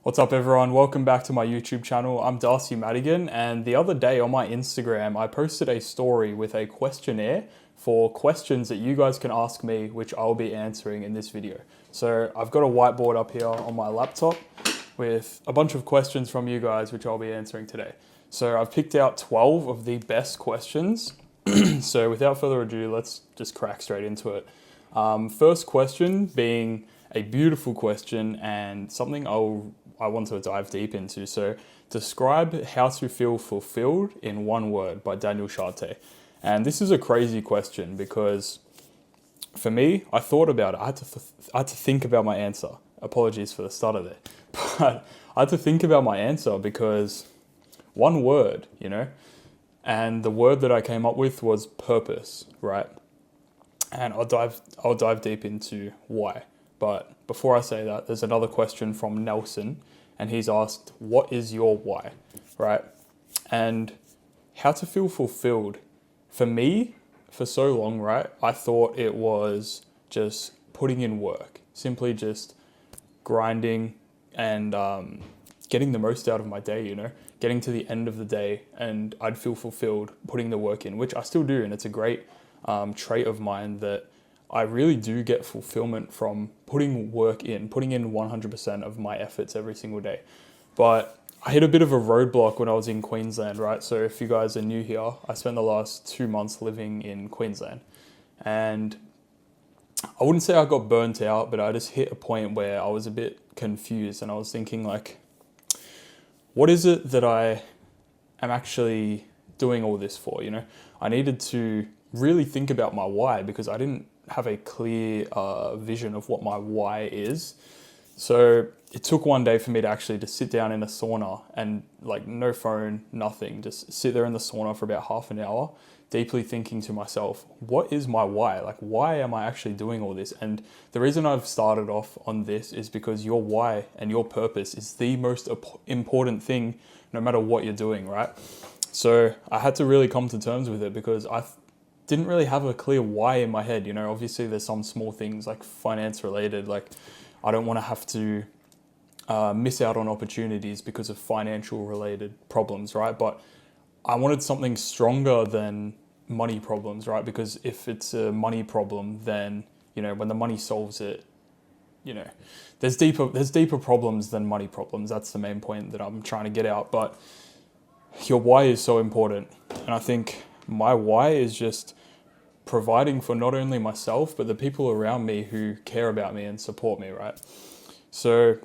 What's up everyone, welcome back to my YouTube channel. I'm Darcy Madigan, and the other day on my Instagram I posted a story with a questionnaire for questions that you guys can ask me, which I'll be answering in this video. So I've got a whiteboard up here on my laptop with a bunch of questions from you guys which I'll be answering today. So I've picked out 12 of the best questions. So without further ado, let's just crack straight into it. First question being a beautiful question and something I want to dive deep into. So describe how to feel fulfilled in one word by Daniel Charte. And this is a crazy question because for me, I thought about it. I had to think about my answer. Apologies for the stutter there. But I had to think about my answer because one word, and the word that I came up with was purpose, right? And I'll dive deep into why. But before I say that, there's another question from Nelson, and he's asked, what is your why, right? And how to feel fulfilled. For me, for so long, right, I thought it was just putting in work, simply just grinding and getting the most out of my day, getting to the end of the day and I'd feel fulfilled putting the work in, which I still do. And it's a great trait of mine that I really do get fulfillment from putting work in, putting in 100% of my efforts every single day. But I hit a bit of a roadblock when I was in Queensland, right? So if you guys are new here, I spent the last 2 months living in Queensland. And I wouldn't say I got burnt out, but I just hit a point where I was a bit confused and I was thinking like, what is it that I am actually doing all this for, I needed to really think about my why because I didn't have a clear vision of what my why is. So it took one day for me to actually just sit down in a sauna and like no phone, nothing, just sit there in the sauna for about half an hour, deeply thinking to myself, what is my why? Like, why am I actually doing all this? And the reason I've started off on this is because your why and your purpose is the most important thing, no matter what you're doing, right? So I had to really come to terms with it because I didn't really have a clear why in my head. Obviously there's some small things like finance related, like I don't want to have to miss out on opportunities because of financial related problems, right? But I wanted something stronger than money problems, right? Because if it's a money problem, then, when the money solves it, there's deeper problems than money problems. That's the main point that I'm trying to get out. But your why is so important. And I think my why is just providing for not only myself, but the people around me who care about me and support me, right? So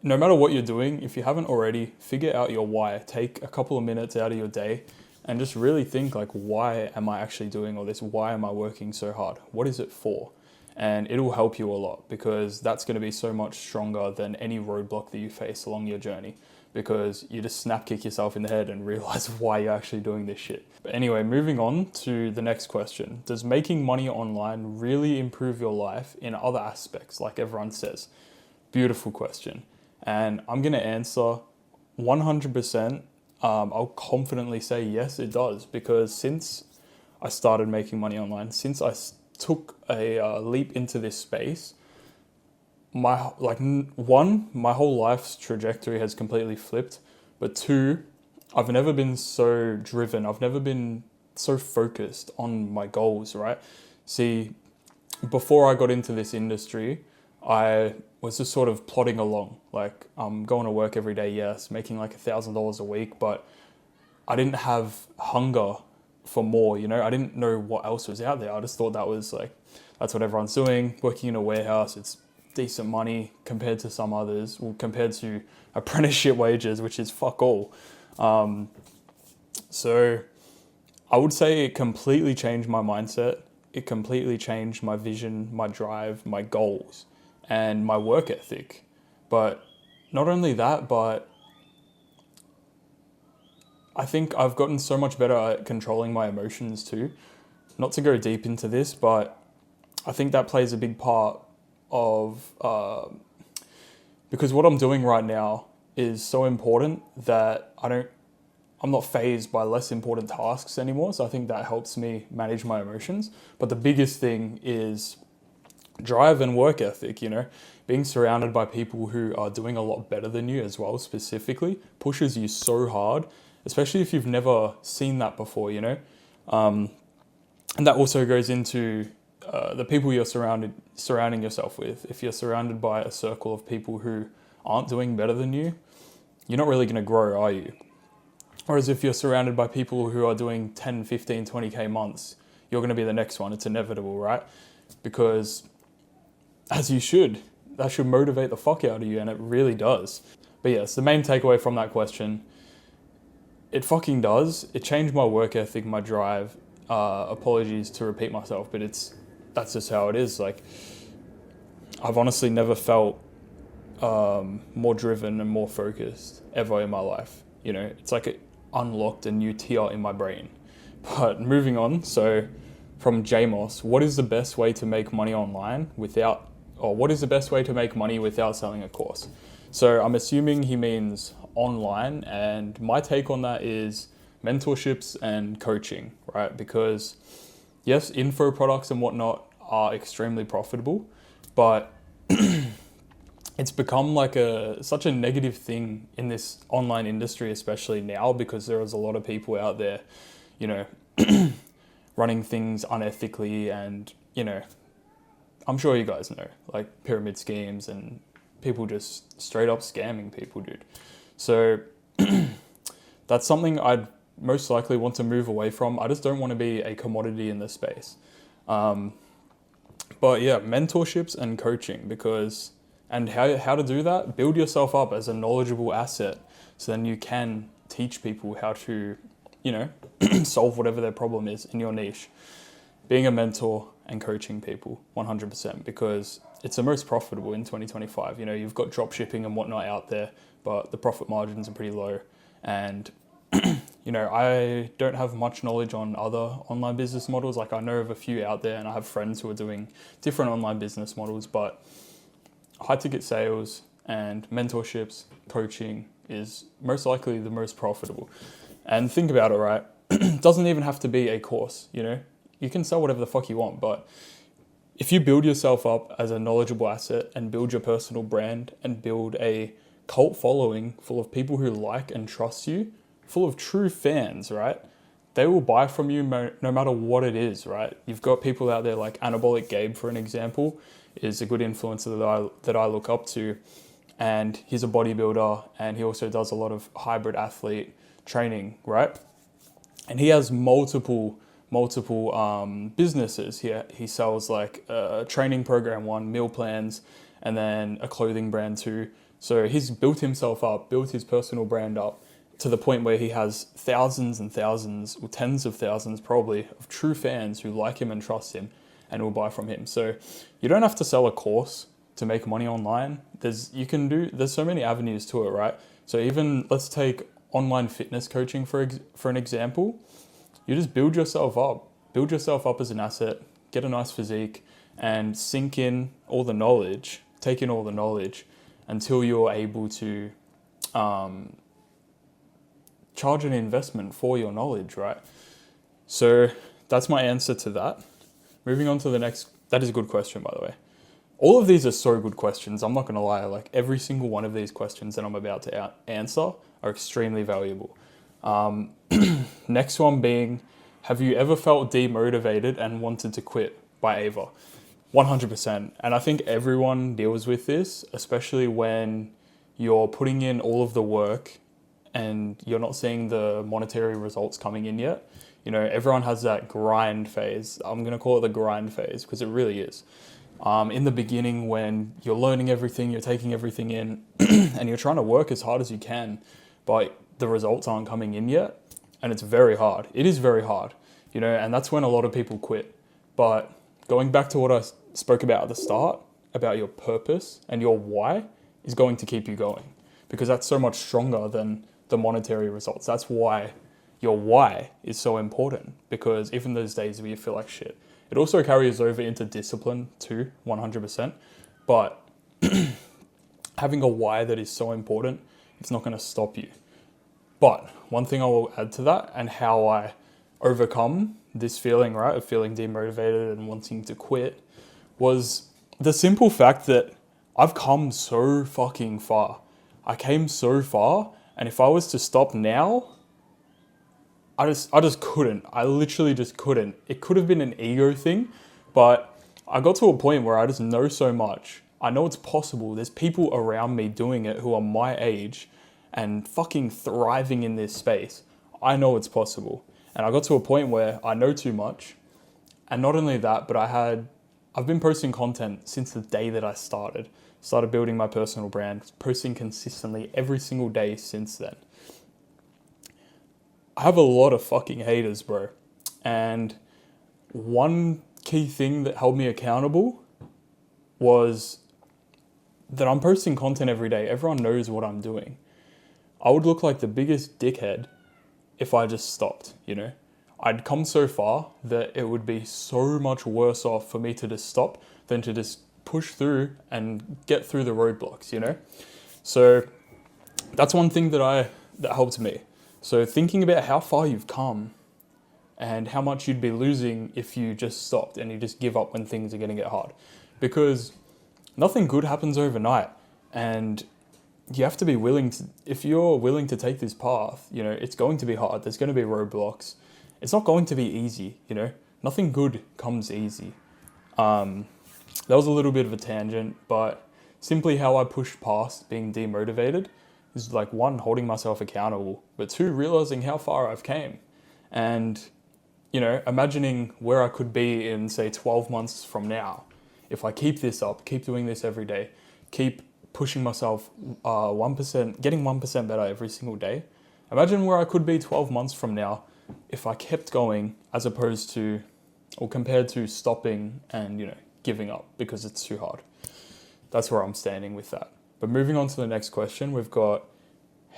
no matter what you're doing, if you haven't already, figure out your why. Take a couple of minutes out of your day and just really think like, why am I actually doing all this? Why am I working so hard? What is it for? And it'll help you a lot because that's going to be so much stronger than any roadblock that you face along your journey, because you just snap kick yourself in the head and realize why you're actually doing this shit. But anyway, moving on to the next question. Does making money online really improve your life in other aspects, like everyone says? Beautiful question. And I'm going to answer 100%. I'll confidently say yes, it does, because since I started making money online, since I took a leap into this space, my whole life's trajectory has completely flipped. But two, I've never been so driven. I've never been so focused on my goals, right? See, before I got into this industry, I was just sort of plodding along. Like, I'm going to work every day, yes, making like $1,000 a week, but I didn't have hunger for more, I didn't know what else was out there. I just thought that's what everyone's doing, working in a warehouse. It's decent money compared to some others, or compared to apprenticeship wages, which is fuck all. So I would say it completely changed my mindset. It completely changed my vision, my drive, my goals, and my work ethic. But not only that, but I think I've gotten so much better at controlling my emotions too. Not to go deep into this, but I think that plays a big part of, because what I'm doing right now is so important that I'm not fazed by less important tasks anymore. So I think that helps me manage my emotions. But the biggest thing is drive and work ethic, being surrounded by people who are doing a lot better than you as well, specifically, pushes you so hard, especially if you've never seen that before. And that also goes into the people you're surrounding yourself with. If you're surrounded by a circle of people who aren't doing better than you, you're not really going to grow, are you? Whereas if you're surrounded by people who are doing 10, 15, 20K months, you're going to be the next one. It's inevitable, right? Because as you should, that should motivate the fuck out of you, and it really does. But yes, the main takeaway from that question, it fucking does. It changed my work ethic, my drive. Apologies to repeat myself, but that's just how it is. Like, I've honestly never felt more driven and more focused ever in my life. It's like it unlocked a new tier in my brain. But moving on, so from Jamos, what is the best way to make money online what is the best way to make money without selling a course? So I'm assuming he means online, and my take on that is mentorships and coaching, right? Because yes, info products and whatnot are extremely profitable, but it's become like such a negative thing in this online industry, especially now, because there is a lot of people out there, running things unethically, and I'm sure you guys know, like pyramid schemes and people just straight up scamming people, dude. So that's something I'd most likely want to move away from. I just don't want to be a commodity in this space. But yeah, mentorships and coaching, and how to do that, build yourself up as a knowledgeable asset, so then you can teach people how to, solve whatever their problem is in your niche. Being a mentor and coaching people 100%, because it's the most profitable in 2025. You've got drop shipping and whatnot out there, but the profit margins are pretty low. And, I don't have much knowledge on other online business models. Like, I know of a few out there, and I have friends who are doing different online business models, but high ticket sales and mentorships, coaching is most likely the most profitable. And think about it, right? It doesn't even have to be a course, You can sell whatever the fuck you want, but if you build yourself up as a knowledgeable asset and build your personal brand and build a cult following full of people who like and trust you, full of true fans, right? They will buy from you no matter what it is, right? You've got people out there like Anabolic Gabe, for an example, is a good influencer that I look up to. And he's a bodybuilder, and he also does a lot of hybrid athlete training, right? And he has multiple businesses. He sells like a training program, one, meal plans, and then a clothing brand too. So he's built himself up, built his personal brand up to the point where he has thousands and thousands, or tens of thousands probably, of true fans who like him and trust him and will buy from him. So you don't have to sell a course to make money online. There's so many avenues to it, right? So even let's take online fitness coaching for an example. You just build yourself up as an asset, get a nice physique, and take in all the knowledge until you're able to charge an investment for your knowledge, right? So that's my answer to that. Moving on to the next, that is a good question, by the way. All of these are so good questions, I'm not gonna lie, like every single one of these questions that I'm about to answer are extremely valuable. Next one being, have you ever felt demotivated and wanted to quit, by Ava? 100%. And I think everyone deals with this, especially when you're putting in all of the work and you're not seeing the monetary results coming in yet. Everyone has that grind phase. I'm going to call it the grind phase because it really is. In the beginning, when you're learning everything, you're taking everything in, and you're trying to work as hard as you can, but the results aren't coming in yet, and it's very hard. It is very hard, and that's when a lot of people quit. But going back to what I spoke about at the start, about your purpose and your why, is going to keep you going, because that's so much stronger than the monetary results. That's why your why is so important, because even those days where you feel like shit, it also carries over into discipline too, 100%. But having a why that is so important, it's not going to stop you. But one thing I will add to that, and how I overcome this feeling, right, of feeling demotivated and wanting to quit, was the simple fact that I've come so fucking far. I came so far, and if I was to stop now, I just couldn't. I literally just couldn't. It could have been an ego thing, but I got to a point where I just know so much. I know it's possible. There's people around me doing it who are my age and fucking thriving in this space. I know it's possible. And I got to a point where I know too much. And not only that, but I've been posting content since the day that I started building my personal brand, posting consistently every single day since then. I have a lot of fucking haters, bro. And one key thing that held me accountable was that I'm posting content every day. Everyone knows what I'm doing. I would look like the biggest dickhead if I just stopped, you know? I'd come so far that it would be so much worse off for me to just stop than to just push through and get through the roadblocks, you know? So that's one thing that helped me. So thinking about how far you've come and how much you'd be losing if you just stopped and you just give up when things are going to get hard. Because nothing good happens overnight, and you have to be willing to, if you're willing to take this path, you know, it's going to be hard. There's going to be roadblocks. It's not going to be easy, you know? Nothing good comes easy. That was a little bit of a tangent, but simply how I pushed past being demotivated is like, one, holding myself accountable, but two, realizing how far I've came. And, you know, imagining where I could be in, say, 12 months from now. If I keep this up, keep doing this every day, keep pushing myself 1%, getting 1% better every single day. Imagine where I could be 12 months from now if I kept going, as opposed to, or compared to stopping and, you know, giving up because it's too hard. That's where I'm standing with that. But moving on to the next question, we've got,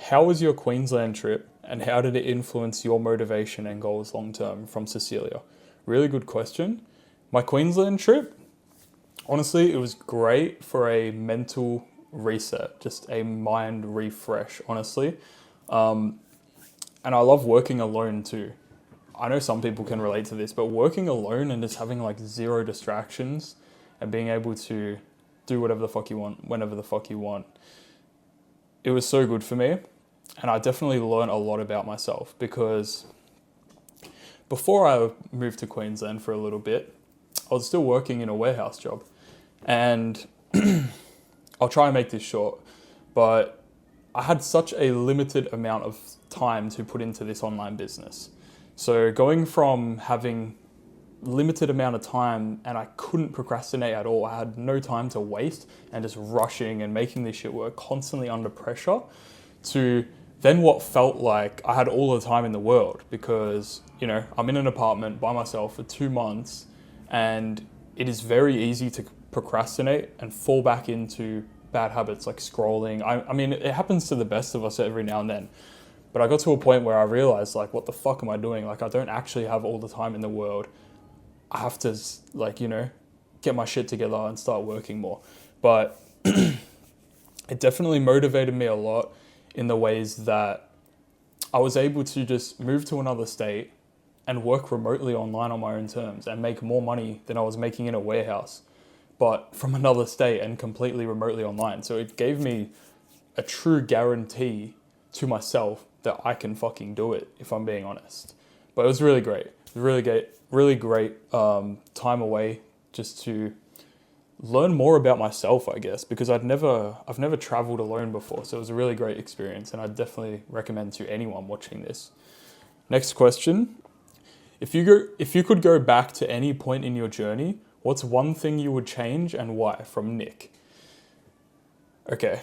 how was your Queensland trip and how did it influence your motivation and goals long term, from Cecilia? Really good question. My Queensland trip, honestly, it was great for a mental reset, just a mind refresh, honestly. And I love working alone too. I know some people can relate to this, but working alone and just having like zero distractions and being able to do whatever the fuck you want, whenever the fuck you want, it was so good for me. And I definitely learned a lot about myself, because before I moved to Queensland for a little bit, I was still working in a warehouse job. And I'll try and make this short, but I had such a limited amount of time to put into this online business. So going from having limited amount of time and I couldn't procrastinate at all, I had no time to waste and just rushing and making this shit work constantly under pressure, to then what felt like I had all the time in the world, because, you know, I'm in an apartment by myself for 2 months and it is very easy to procrastinate and fall back into bad habits like scrolling. I mean, it happens to the best of us every now and then. But I got to a point where I realized, like, what the fuck am I doing? Like, I don't actually have all the time in the world. I have to, like, you know, get my shit together and start working more. But it definitely motivated me a lot in the ways that I was able to just move to another state and work remotely online on my own terms and make more money than I was making in a warehouse, but from another state and completely remotely online. So it gave me a true guarantee to myself that I can fucking do it, if I'm being honest. But it was really great. It was really great time away just to learn more about myself, I guess, because I've never traveled alone before. So it was a really great experience, and I'd definitely recommend to anyone watching this. Next question. If you could go back to any point in your journey, what's one thing you would change and why? From Nick. Okay.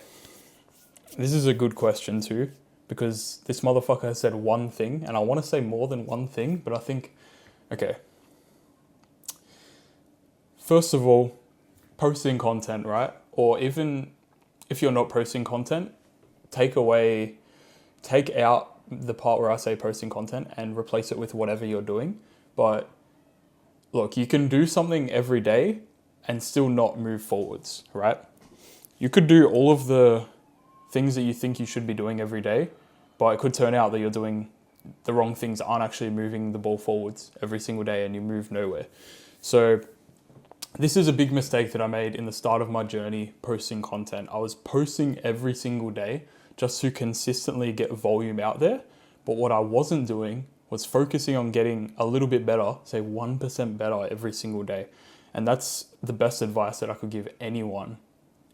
This is a good question too, because this motherfucker has said one thing, and I want to say more than one thing, but I think, okay. First of all, posting content, right? Or even if you're not posting content, take out the part where I say posting content and replace it with whatever you're doing. But look, you can do something every day and still not move forwards, right? You could do all of the things that you think you should be doing every day, but it could turn out that you're doing the wrong things, aren't actually moving the ball forwards every single day, and you move nowhere. So This is a big mistake that I made in the start of my journey posting content. I was posting every single day just to consistently get volume out there. But what I wasn't doing was focusing on getting a little bit better, say 1% better every single day. And that's the best advice that I could give anyone,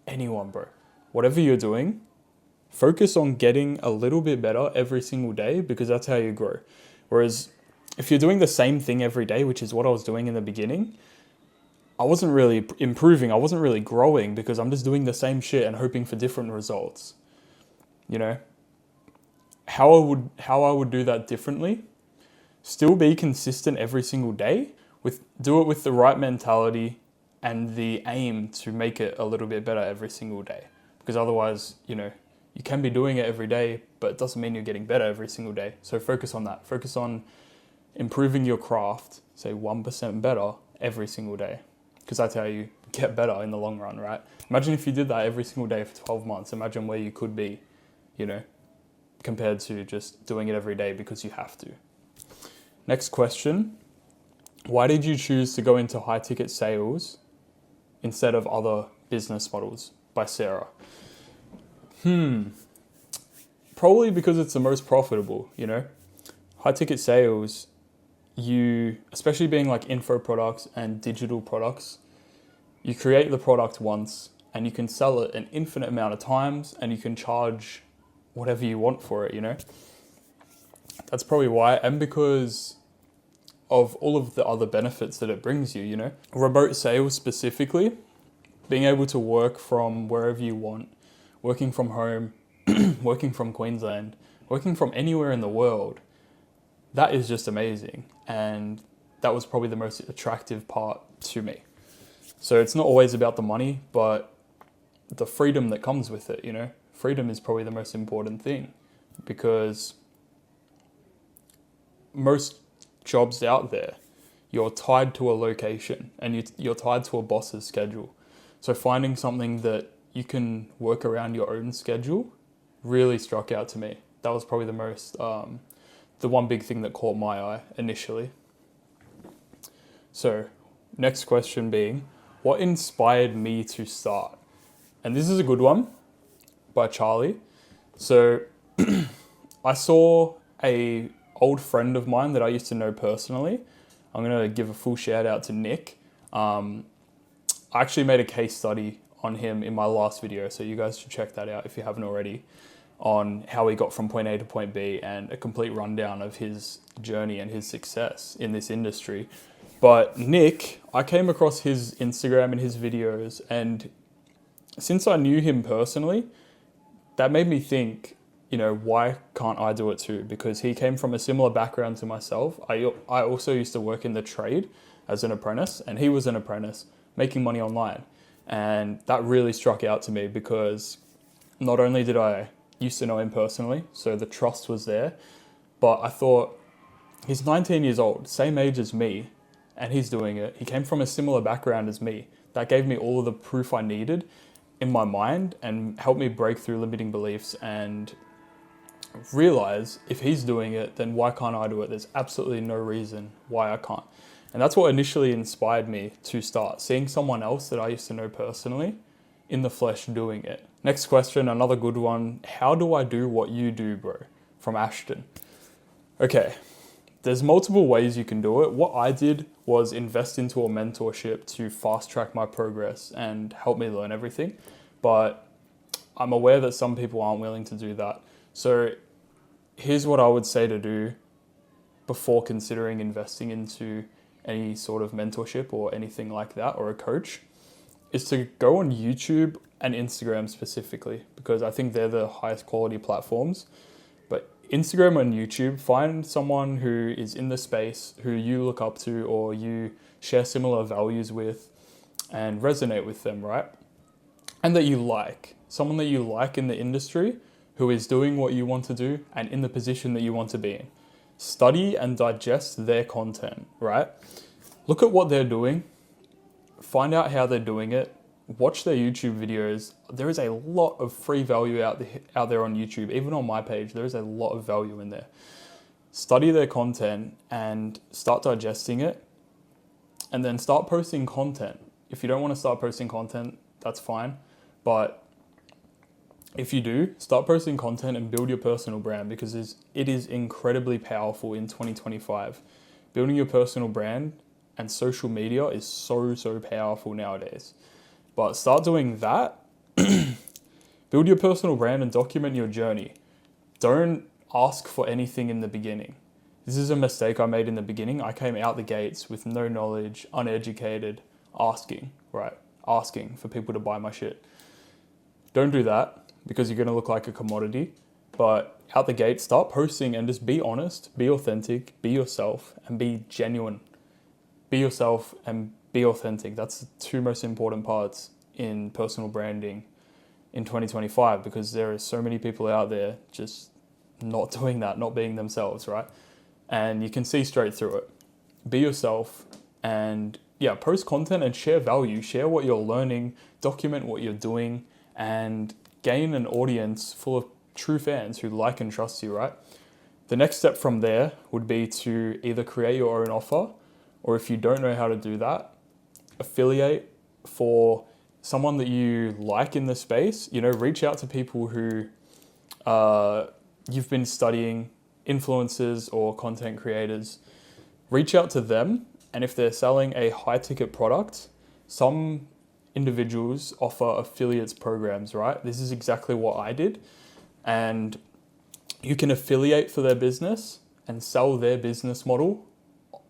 bro. Whatever you're doing, focus on getting a little bit better every single day, because that's how you grow. Whereas if you're doing the same thing every day, which is what I was doing in the beginning, I wasn't really improving. I wasn't really growing, because I'm just doing the same shit and hoping for different results. You know, how I would do that differently, still be consistent every single day, do it with the right mentality and the aim to make it a little bit better every single day. Because otherwise, you know, you can be doing it every day, but it doesn't mean you're getting better every single day. So focus on that. Focus on improving your craft, say 1% better every single day. Because that's how you get better in the long run, right? Imagine if you did that every single day for 12 months. Imagine where you could be, you know, compared to just doing it every day because you have to. Next question. Why did you choose to go into high ticket sales instead of other business models? By Sarah. Probably because it's the most profitable, you know. High ticket sales, especially being like info products and digital products, you create the product once and you can sell it an infinite amount of times and you can charge whatever you want for it, you know. That's probably why, and because of all of the other benefits that it brings you, you know. Remote sales specifically, being able to work from wherever you want, working from home, working from Queensland, working from anywhere in the world, that is just amazing. And that was probably the most attractive part to me. So it's not always about the money, but the freedom that comes with it, you know. Freedom is probably the most important thing, because most jobs out there, you're tied to a location and you're tied to a boss's schedule. So finding something that you can work around your own schedule really struck out to me. That was probably the one big thing that caught my eye initially. So next question being, what inspired me to start? And this is a good one by Charlie. So I saw a old friend of mine that I used to know personally. I'm going to give a full shout out to Nick. I actually made a case study on him in my last video, so you guys should check that out if you haven't already, on how he got from point A to point B and a complete rundown of his journey and his success in this industry. But Nick, I came across his Instagram and his videos, and since I knew him personally, that made me think, you know, why can't I do it too? Because he came from a similar background to myself. I also used to work in the trade as an apprentice, and he was an apprentice making money online. And that really struck out to me, because not only did I used to know him personally, so the trust was there, but I thought, he's 19 years old, same age as me, and he's doing it. He came from a similar background as me. That gave me all of the proof I needed in my mind and helped me break through limiting beliefs and realize, if he's doing it, then why can't I do it? There's absolutely no reason why I can't. And that's what initially inspired me to start, seeing someone else that I used to know personally in the flesh doing it. Next question, another good one. How do I do what you do, bro? From Ashton. Okay, there's multiple ways you can do it. What I did was invest into a mentorship to fast track my progress and help me learn everything. But I'm aware that some people aren't willing to do that. So here's what I would say to do before considering investing into any sort of mentorship or anything like that, or a coach, is to go on YouTube and Instagram specifically, because I think they're the highest quality platforms. But Instagram and YouTube, find someone who is in the space, who you look up to or you share similar values with and resonate with them, right? And that you like. Someone that you like in the industry who is doing what you want to do and in the position that you want to be in. Study and digest their content, right? Look at what they're doing, find out how they're doing it, watch their YouTube videos. There is a lot of free value out there on YouTube. Even on my page, there is a lot of value in there. Study their content and start digesting it, and then start posting content. If you don't want to start posting content, that's fine. But if you do, start posting content and build your personal brand, because it is incredibly powerful in 2025. Building your personal brand and social media is so powerful nowadays. But start doing that. Build your personal brand and document your journey. Don't ask for anything in the beginning. This is a mistake I made in the beginning. I came out the gates with no knowledge, uneducated, asking for people to buy my shit. Don't do that, because you're going to look like a commodity. But out the gate, start posting and just be honest, be authentic, be yourself, and be genuine. Be yourself and be authentic. That's the two most important parts in personal branding in 2025, because there are so many people out there just not doing that, not being themselves, right? And you can see straight through it. Be yourself and post content and share value, share what you're learning, document what you're doing, and gain an audience full of true fans who like and trust you, right? The next step from there would be to either create your own offer, or if you don't know how to do that, affiliate for someone that you like in the space. Reach out to people who you've been studying, influencers or content creators. Reach out to them, and if they're selling a high ticket product, some individuals offer affiliates programs, right? This is exactly what I did. And you can affiliate for their business and sell their business model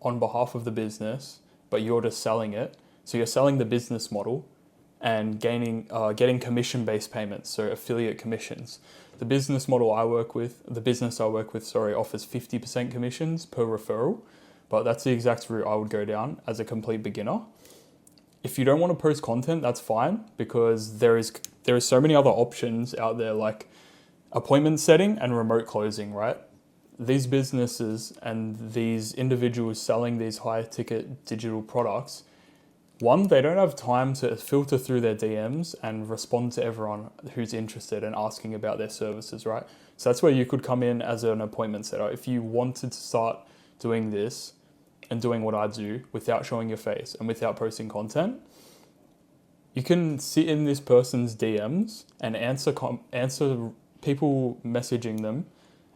on behalf of the business, but you're just selling it. So you're selling the business model and getting commission-based payments, so affiliate commissions. The business I work with, offers 50% commissions per referral, but that's the exact route I would go down as a complete beginner. If you don't want to post content, that's fine, because there is so many other options out there, like appointment setting and remote closing, right? These businesses and these individuals selling these high ticket digital products, one, they don't have time to filter through their DMs and respond to everyone who's interested and asking about their services, right? So that's where you could come in as an appointment setter. If you wanted to start doing this and doing what I do without showing your face and without posting content, you can sit in this person's DMs and answer people messaging them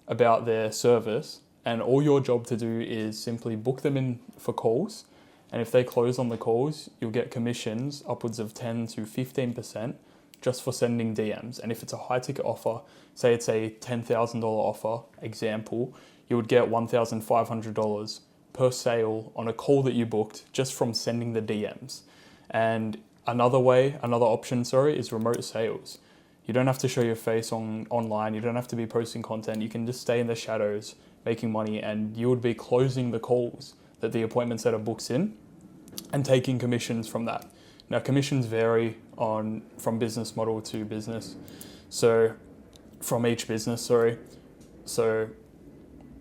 about their service, and all your job to do is simply book them in for calls. And if they close on the calls, you'll get commissions upwards of 10 to 15% just for sending DMs. And if it's a high ticket offer, say it's a $10,000 offer, example, you would get $1,500 per sale on a call that you booked just from sending the DMs. And another option, is remote sales. You don't have to show your face online. You don't have to be posting content. You can just stay in the shadows making money, and you would be closing the calls that the appointment setter books in and taking commissions from that. Now, commissions vary from business model to business. So from each business, So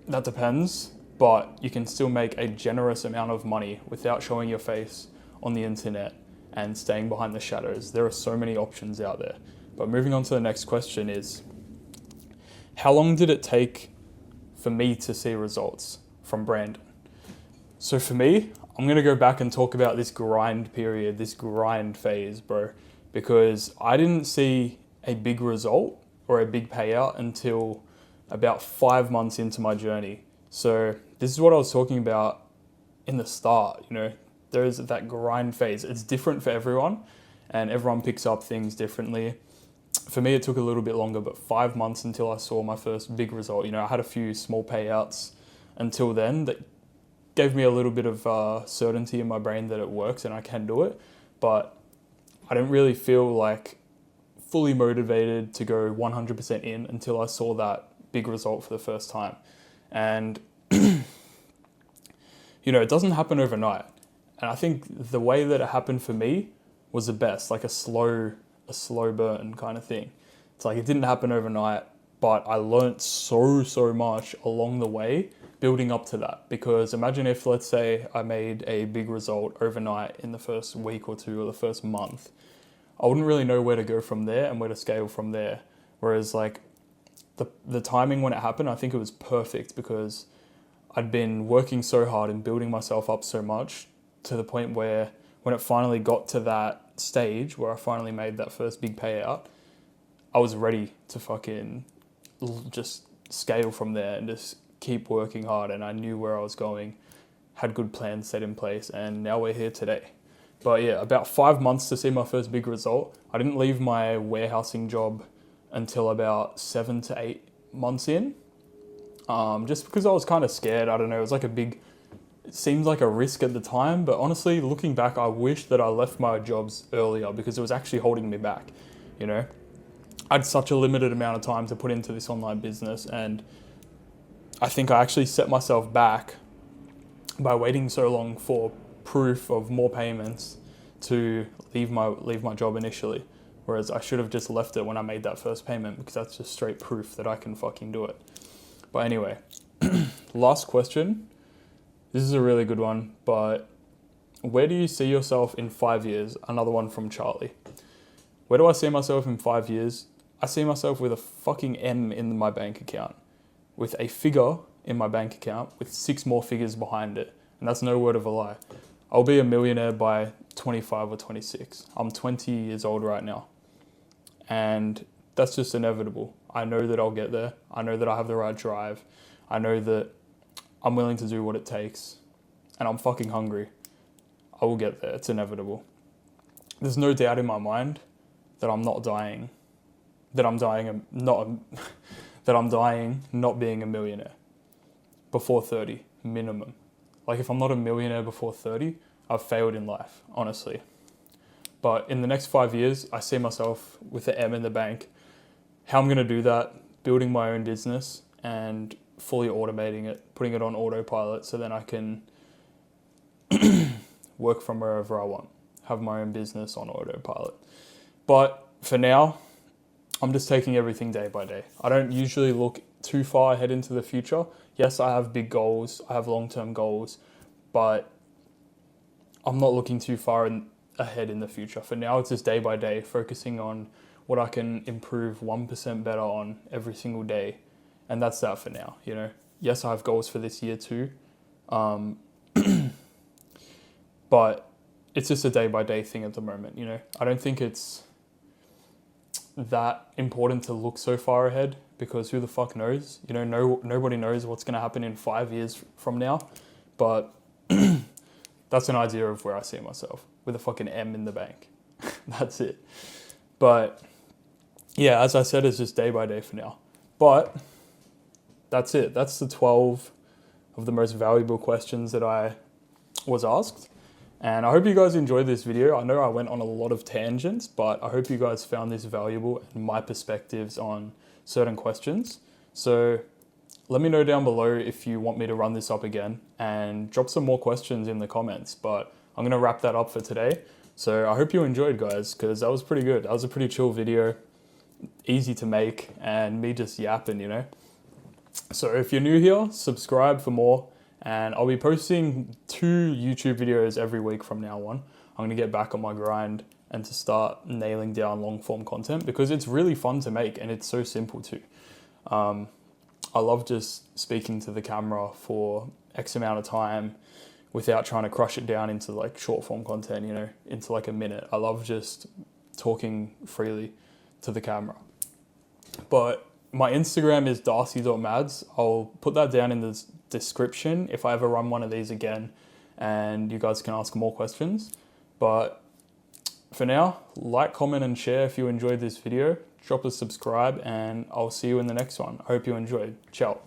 that depends, but you can still make a generous amount of money without showing your face on the internet and staying behind the shadows. There are so many options out there. But moving on to the next question is, how long did it take for me to see results from Brandon? So for me, I'm going to go back and talk about this grind period, this grind phase, bro, because I didn't see a big result or a big payout until about 5 months into my journey. So this is what I was talking about in the start. There is that grind phase. It's different for everyone, and everyone picks up things differently. For me, it took a little bit longer, but 5 months until I saw my first big result. I had a few small payouts until then that gave me a little bit of certainty in my brain that it works and I can do it. But I didn't really feel like fully motivated to go 100% in until I saw that big result for the first time. And, it doesn't happen overnight. And I think the way that it happened for me was the best, like a slow burn kind of thing. It's like it didn't happen overnight, but I learned so much along the way building up to that. Because imagine if, let's say, I made a big result overnight in the first week or two or the first month, I wouldn't really know where to go from there and where to scale from there. Whereas like the timing when it happened, I think it was perfect because I'd been working so hard and building myself up so much to the point where when it finally got to that stage where I finally made that first big payout, I was ready to fucking just scale from there and just keep working hard. And I knew where I was going, had good plans set in place, and now we're here today. But yeah, about 5 months to see my first big result. I didn't leave my warehousing job until about 7 to 8 months in, just because I was kind of scared. I don't know, it was like it seemed like a risk at the time, but honestly, looking back, I wish that I left my jobs earlier because it was actually holding me back, you know? I had such a limited amount of time to put into this online business, and I think I actually set myself back by waiting so long for proof of more payments to leave my job initially. Whereas I should have just left it when I made that first payment, because that's just straight proof that I can fucking do it. But anyway, last question. This is a really good one, but where do you see yourself in 5 years? Another one from Charlie. Where do I see myself in 5 years? I see myself with a fucking M in my bank account, with a figure in my bank account with 6 more figures behind it. And that's no word of a lie. I'll be a millionaire by 25 or 26. I'm 20 years old right now. And that's just inevitable. I know that I'll get there. I know that I have the right drive. I know that I'm willing to do what it takes. And I'm fucking hungry. I will get there. It's inevitable. There's no doubt in my mind that I'm not dying. That I'm dying not being a millionaire before 30 minimum. Like, if I'm not a millionaire before 30, I've failed in life, honestly. But in the next 5 years, I see myself with an M in the bank. How I'm going to do that, building my own business and fully automating it, putting it on autopilot so then I can work from wherever I want, have my own business on autopilot. But for now, I'm just taking everything day by day. I don't usually look too far ahead into the future. Yes, I have big goals, I have long-term goals, but I'm not looking too far ahead in the future. For now, it's just day by day, focusing on what I can improve 1% better on every single day. And that's that for now, you know. Yes, I have goals for this year too. But it's just a day by day thing at the moment, you know. I don't think it's that important to look so far ahead, because who the fuck knows? You know, nobody knows what's going to happen in 5 years from now. But that's an idea of where I see myself, with a fucking M in the bank. That's it. But yeah, as I said, it's just day by day for now. But that's it. That's the 12 of the most valuable questions that I was asked. And I hope you guys enjoyed this video. I know I went on a lot of tangents, but I hope you guys found this valuable and my perspectives on certain questions. So let me know down below if you want me to run this up again, and drop some more questions in the comments. But I'm going to wrap that up for today. So I hope you enjoyed, guys, because that was pretty good. That was a pretty chill video, easy to make, and me just yapping, you know. So if you're new here, subscribe for more. And I'll be posting 2 YouTube videos every week from now on. I'm going to get back on my grind and to start nailing down long form content, because it's really fun to make and it's so simple too. I love just speaking to the camera for X amount of time without trying to crush it down into like short form content, you know, into like a minute. I love just talking freely to the camera. But my Instagram is darcy.mads. I'll put that down in the description if I ever run one of these again, and you guys can ask more questions. But for now, like, comment and share if you enjoyed this video. Drop a subscribe, and I'll see you in the next one. I hope you enjoyed. Ciao.